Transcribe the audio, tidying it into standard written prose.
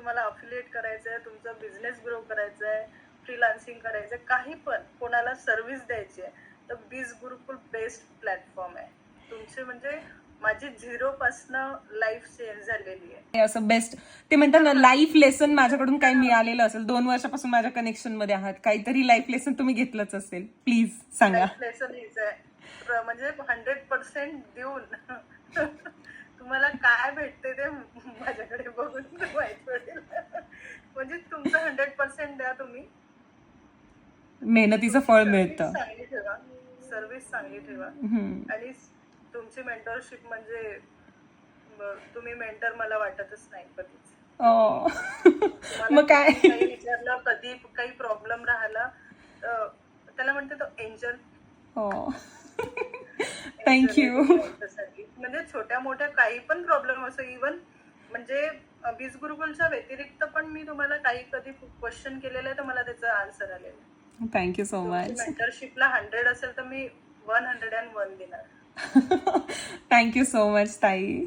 तुम्हाला अफिलिएट करायचंय, तुमचा बिझनेस ग्रो करायचा आहे, फ्रीलान्सिंग करायचंय, काही पण कोणाला सर्व्हिस द्यायची आहे, तर बीज गुरुकुल बेस्ट प्लॅटफॉर्म आहे. तुमचे म्हणजे माझी 0 पासनं लाईफ चेंज झालेली आहे. असं बेस्ट ते म्हणतात ना, लाईफ लेसन माझ्याकडून काही मिळालेलं असेल. 2 वर्षापासून माझ्या कनेक्शन मध्ये आहात, काहीतरी लाईफ लेसन तुम्ही घेतलंच असेल. प्लीज सांगा. लाईफ लेसन हेच आहे, म्हणजे 100% देऊन तुम्हाला काय भेटते ते माझ्याकडे बघून माहित पडेल. म्हणजे तुमचं 100% द्या तुम्ही. मेहनतीचं फळ मिळतं. चांगली ठेवा, सर्व्हिस चांगली ठेवा, आणि तुमची मेंटरशिप म्हणजे तुम्ही मेंटर मला वाटतच नाही कधीच. मग काय काही विचारलं, कधी काही प्रॉब्लेम राहिला, त्याला म्हणते तो एंजल. थँक्यू. म्हणजे छोट्या मोठ्या काही पण प्रॉब्लेम असो, इव्हन म्हणजे बीज गुरुकुलच्या व्यतिरिक्त पण मी तुम्हाला काही कधी क्वेश्चन केलेलं आहे तर मला त्याचं आन्सर आलेलं आहे. Thank you so much. मेंटरशिपला 100 असेल तर मी 101 देणार. थँक्यू सो मच ताई.